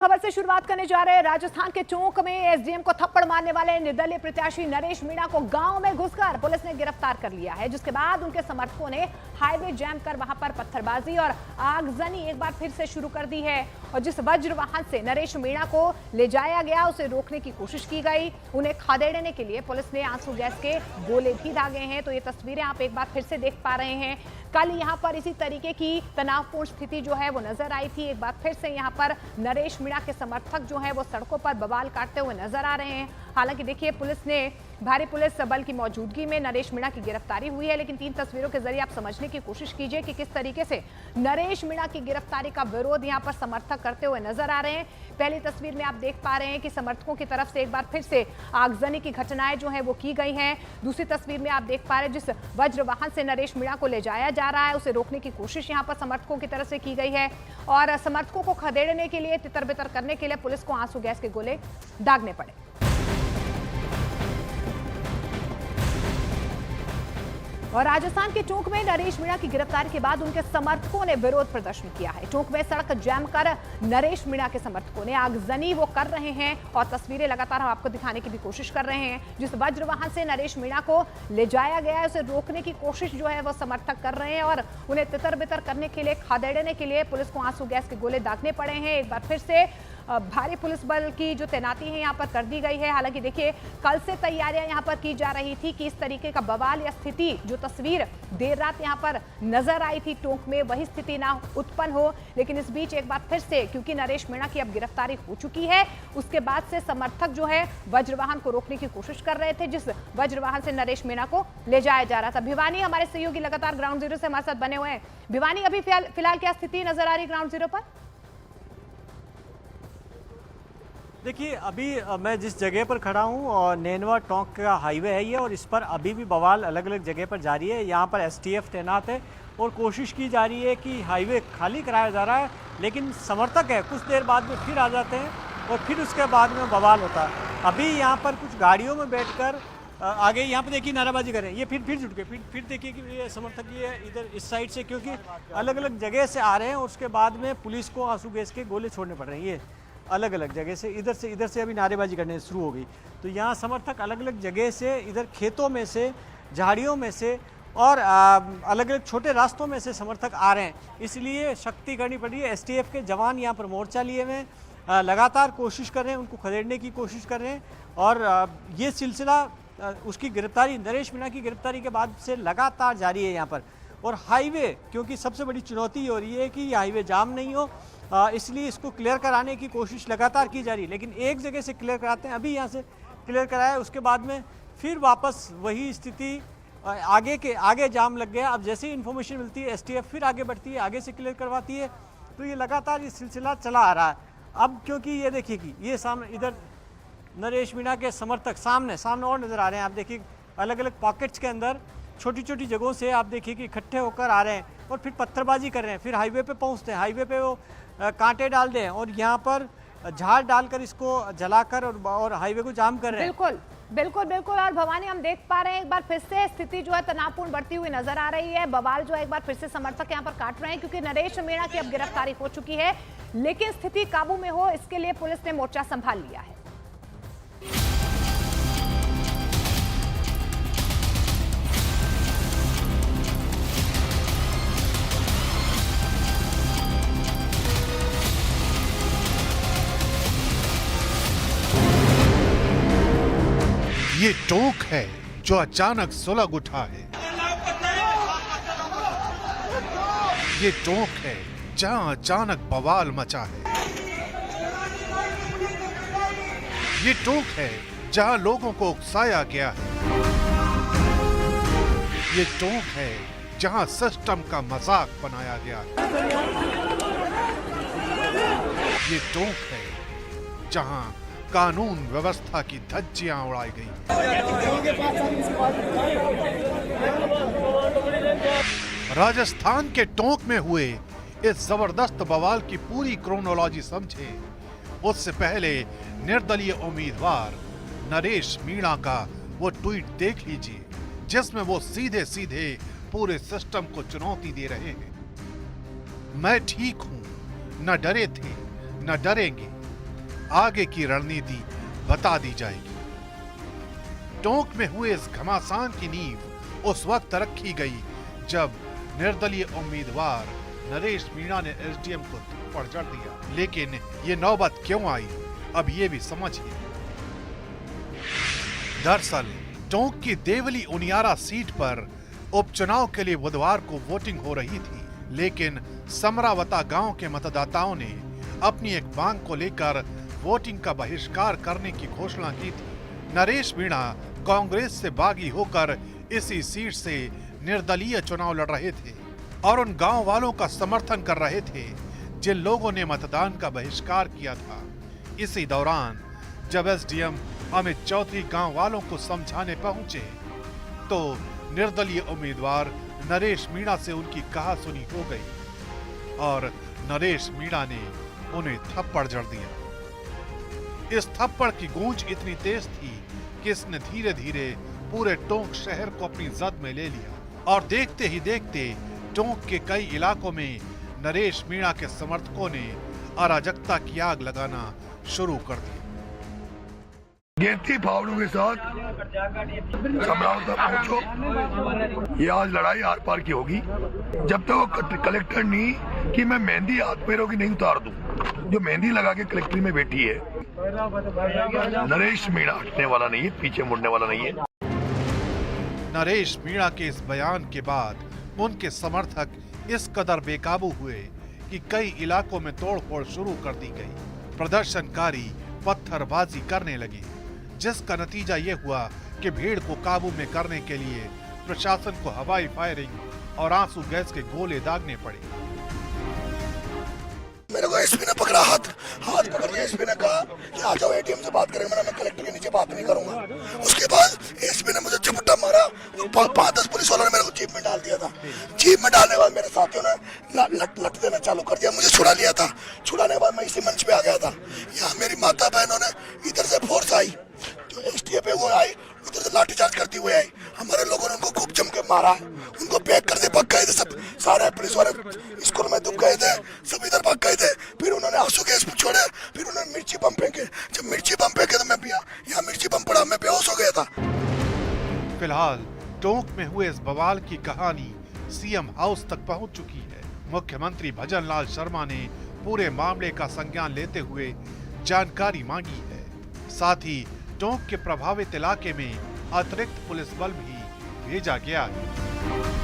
खबर से शुरुआत करने जा रहे हैं। राजस्थान के टोंक में एसडीएम को थप्पड़ मारने वाले निर्दलीय प्रत्याशी नरेश मीणा को गांव में घुसकर पुलिस ने गिरफ्तार कर लिया है, जिसके बाद उनके समर्थकों ने हाईवे जैम कर वहां पर पत्थरबाजी और आगजनी एक बार फिर से शुरू कर दी है। और जिस वज्र वाहन से नरेश मीणा को ले जाया गया उसे रोकने की कोशिश की गई। उन्हें खदेड़ने के लिए पुलिस ने आंसू गैस के गोले भी दागे हैं। तो ये तस्वीरें आप एक बार फिर से देख पा रहे हैं। कल यहाँ पर इसी तरीके की तनावपूर्ण स्थिति जो है वो नजर आई थी। एक बार फिर से यहाँ पर नरेश मीणा के समर्थक जो है वो सड़कों पर बवाल काटते हुए नजर आ रहे हैं। हालांकि देखिए, पुलिस ने भारी पुलिस बल की मौजूदगी में नरेश मीणा की गिरफ्तारी हुई है, लेकिन 3 तस्वीरों के जरिए आप समझने की कोशिश कीजिए कि किस तरीके से नरेश मीणा की गिरफ्तारी का विरोध यहाँ पर समर्थक करते हुए नजर आ रहे हैं। पहली तस्वीर में आप देख पा रहे हैं कि समर्थकों की तरफ से एक बार फिर से आगजनी की घटनाएं जो है वो की गई हैं। दूसरी तस्वीर में आप देख पा रहे हैं जिस वज्र वाहन से नरेश मीणा को ले जाया जा रहा है उसे रोकने की कोशिश यहाँ पर समर्थकों की तरफ से की गई है। और समर्थकों को खदेड़ने के लिए, तितर बितर करने के लिए पुलिस को आंसू गैस के गोले दागने पड़े। और राजस्थान के टोंक में नरेश मीणा की गिरफ्तारी के बाद उनके समर्थकों ने विरोध प्रदर्शन किया है। टोंक में सड़क जैम कर नरेश मीणा के समर्थकों ने आगजनी वो कर रहे हैं और तस्वीरें लगातार हम आपको दिखाने की भी कोशिश कर रहे हैं। जिस वज्र वाहन से नरेश मीणा को ले जाया गया है उसे रोकने की कोशिश जो है वो समर्थक कर रहे हैं और उन्हें तितर बितर करने के लिए, खदेड़ने के लिए पुलिस को आंसू गैस के गोले दागने पड़े हैं। एक बार फिर से भारी पुलिस बल की जो तैनाती है यहाँ पर कर दी गई है। हालांकि देखिए, कल से तैयारियां यहाँ पर की जा रही थी कि इस तरीके का बवाल या स्थिति, जो तस्वीर देर रात यहाँ पर नजर आई थी टोंक में, वही स्थिति ना उत्पन्न हो। लेकिन इस बीच एक बार फिर से, क्योंकि नरेश मीणा की अब गिरफ्तारी हो चुकी है, उसके बाद से समर्थक जो है वज्रवाहन को रोकने की कोशिश कर रहे थे, जिस वज्रवाहन से नरेश मीणा को ले जाया जा रहा था। भिवानी हमारे सहयोगी लगातार ग्राउंड जीरो से हमारे साथ बने हुए हैं। भिवानी, अभी फिलहाल क्या स्थिति नजर आ रही ग्राउंड जीरो पर? देखिए, अभी मैं जिस जगह पर खड़ा हूँ और नैनवा टोंक का हाईवे है ये, और इस पर अभी भी बवाल अलग अलग जगह पर जारी है। यहाँ पर एसटीएफ तैनात है और कोशिश की जा रही है कि हाईवे खाली कराया जा रहा है, लेकिन समर्थक है कुछ देर बाद में फिर आ जाते हैं और फिर उसके बाद में बवाल होता है। अभी यहाँ पर कुछ गाड़ियों में बैठकर आगे यहाँ पर देखिए नाराबाजी करें, ये फिर जुट गए। फिर देखिए कि ये समर्थक ये इधर इस साइड से, क्योंकि अलग अलग जगह से आ रहे हैं और उसके बाद में पुलिस को आंसू गैस के गोले छोड़ने पड़ रहे हैं। ये अलग अलग जगह से इधर से अभी नारेबाजी करने शुरू हो गई। तो यहाँ समर्थक अलग अलग जगह से, इधर खेतों में से, झाड़ियों में से और अलग अलग छोटे रास्तों में से समर्थक आ रहे हैं, इसलिए शक्ति करनी पड़ रही है। एसटीएफ के जवान यहाँ पर मोर्चा लिए हुए लगातार कोशिश कर रहे हैं, उनको खदेड़ने की कोशिश कर रहे हैं। और ये सिलसिला उसकी गिरफ्तारी, नरेश मीणा की गिरफ्तारी के बाद से लगातार जारी है यहाँ पर। और हाईवे, क्योंकि सबसे बड़ी चुनौती हो रही है कि ये हाईवे जाम नहीं हो, इसलिए इसको क्लियर कराने की कोशिश लगातार की जा रही है। लेकिन एक जगह से क्लियर कराते हैं, अभी यहाँ से क्लियर कराया, उसके बाद में फिर वापस वही स्थिति, आगे जाम लग गया। अब जैसे ही इन्फॉर्मेशन मिलती है एसटीएफ फिर आगे बढ़ती है, आगे से क्लियर करवाती है। तो ये लगातार ये सिलसिला चला आ रहा है। अब क्योंकि ये देखिए कि ये सामने इधर नरेश मीणा के समर्थक सामने और नज़र आ रहे हैं। आप देखिए अलग अलग पॉकेट्स के अंदर छोटी छोटी जगहों से आप देखिए कि इकट्ठे होकर आ रहे हैं और फिर पत्थरबाजी कर रहे हैं। फिर हाईवे पे पहुंचते हैं, हाईवे पे वो कांटे डाल दें और यहाँ पर झाड़ डालकर इसको जलाकर और हाईवे को जाम कर रहे हैं। बिल्कुल। और भवानी, हम देख पा रहे हैं एक बार फिर से स्थिति जो है तनावपूर्ण बढ़ती हुई नजर आ रही है। बवाल जो है एक बार फिर से समर्थक यहाँ पर काट रहे हैं, क्योंकि नरेश मीणा की अब गिरफ्तारी हो चुकी है। लेकिन स्थिति काबू में हो, इसके लिए पुलिस ने मोर्चा संभाल लिया है। ये टोंक है जो अचानक सुलग उठा है। ये टोंक है जहां अचानक बवाल मचा है। ये टोंक है जहां लोगों को उकसाया गया है। ये टोंक है जहां सिस्टम का मजाक बनाया गया है। ये टोंक है जहां कानून व्यवस्था की धज्जियां उड़ाई गई। राजस्थान के टोंक में हुए इस जबरदस्त बवाल की पूरी क्रोनोलॉजी समझे उससे पहले निर्दलीय उम्मीदवार नरेश मीणा का वो ट्वीट देख लीजिए, जिसमें वो सीधे सीधे पूरे सिस्टम को चुनौती दे रहे हैं। मैं ठीक हूं, न डरे थे न डरेंगे, आगे की रणनीति बता दी जाएगी। टोंक में हुए इस घमासान की नींव उस वक्त रखी गई जब निर्दलीय उम्मीदवार नरेश मीणा ने एसडीएम को थप्पड़ जड़ दिया, लेकिन ये नौबत क्यों आई, अब ये भी समझिए। दरअसल टोंक की देवली उनियारा सीट पर उपचुनाव के लिए बुधवार को वोटिंग हो रही थी, लेकिन समरावता गांव के मतदाताओं ने अपनी एक मांग को लेकर वोटिंग का बहिष्कार करने की घोषणा की थी। नरेश मीणा कांग्रेस से बागी होकर इसी सीट से निर्दलीय चुनाव लड़ रहे थे और उन गांव वालों का समर्थन कर रहे थे जिन लोगों ने मतदान का बहिष्कार किया था। इसी दौरान जब एसडीएम अमित चौधरी गांव वालों को समझाने पहुंचे तो निर्दलीय उम्मीदवार नरेश मीणा से उनकी कहासुनी हो गई और नरेश मीणा ने उन्हें थप्पड़ जड़ दिया। इस थप्पड़ की गूंज इतनी तेज थी कि इसने धीरे धीरे पूरे टोंक शहर को अपनी जद में ले लिया और देखते ही देखते टोंक के कई इलाकों में नरेश मीणा के समर्थकों ने अराजकता की आग लगाना शुरू कर दी। गिनती फावड़ों के साथ समरावता पहुंचो, ये आज लड़ाई आर पार की होगी। जब तक वो कलेक्टर नहीं कि मैं मेहंदी हाथ पैरों की नहीं उतार दूं, जो मेहंदी लगा के कलेक्ट्री में बैठी है नरेश मीणा हटने वाला नहीं है, पीछे मुड़ने वाला नहीं है। नरेश मीणा के इस बयान के बाद उनके समर्थक इस कदर बेकाबू हुए कि कई इलाकों में तोड़फोड़ शुरू कर दी गई। प्रदर्शनकारी पत्थरबाजी करने लगे, जिसका नतीजा ये हुआ कि भीड़ को काबू में करने के लिए प्रशासन को हवाई फायरिंग और आंसू गैस के गोले दागने पड़े। मेरे को एसपी ने पकड़ा, हाथ पकड़ के एसपी ने कहा कि आ जाओ एटीएम से बात करेंगे। मैं कलेक्टर के नीचे बात नहीं करूंगा। उसके बाद एसपी ने मुझे झपट्टा मारा, 5-10 पुलिस वालों ने मेरे को जीप में डाल दिया था। जीप में डालने के बाद मेरे साथियों ने लट देना चालू कर दिया, मुझे छुड़ा लिया था। छुड़ाने के बाद मैं इसी मंच पे आ गया था। यहाँ मेरी माता बहनों ने इधर से फोर्स आई, जो एसटीएफ है वो आई, उधर से लाठीचार्ज करती हुई आई। हमारे लोगों ने उनको खूब जम के मारा, उनको पैक करते भाग गए थे। सब सारे पुलिस वाले स्कूल में दुब गए थे, सब इधर भाग गए थे। फिर उन्होंने आंसू गैस छोड़े, फिर उन्होंने मिर्ची बम फेंके। जब मिर्ची बम फेंके तो मैं यहाँ मिर्ची बम पड़ा, मैं बेहोश हो गया था। फिलहाल टोंक में हुए इस बवाल की कहानी सीएम हाउस तक पहुंच चुकी है। मुख्यमंत्री भजन लाल शर्मा ने पूरे मामले का संज्ञान लेते हुए जानकारी मांगी है। साथ ही टोंक के प्रभावित इलाके में अतिरिक्त पुलिस बल भी भेजा गया है।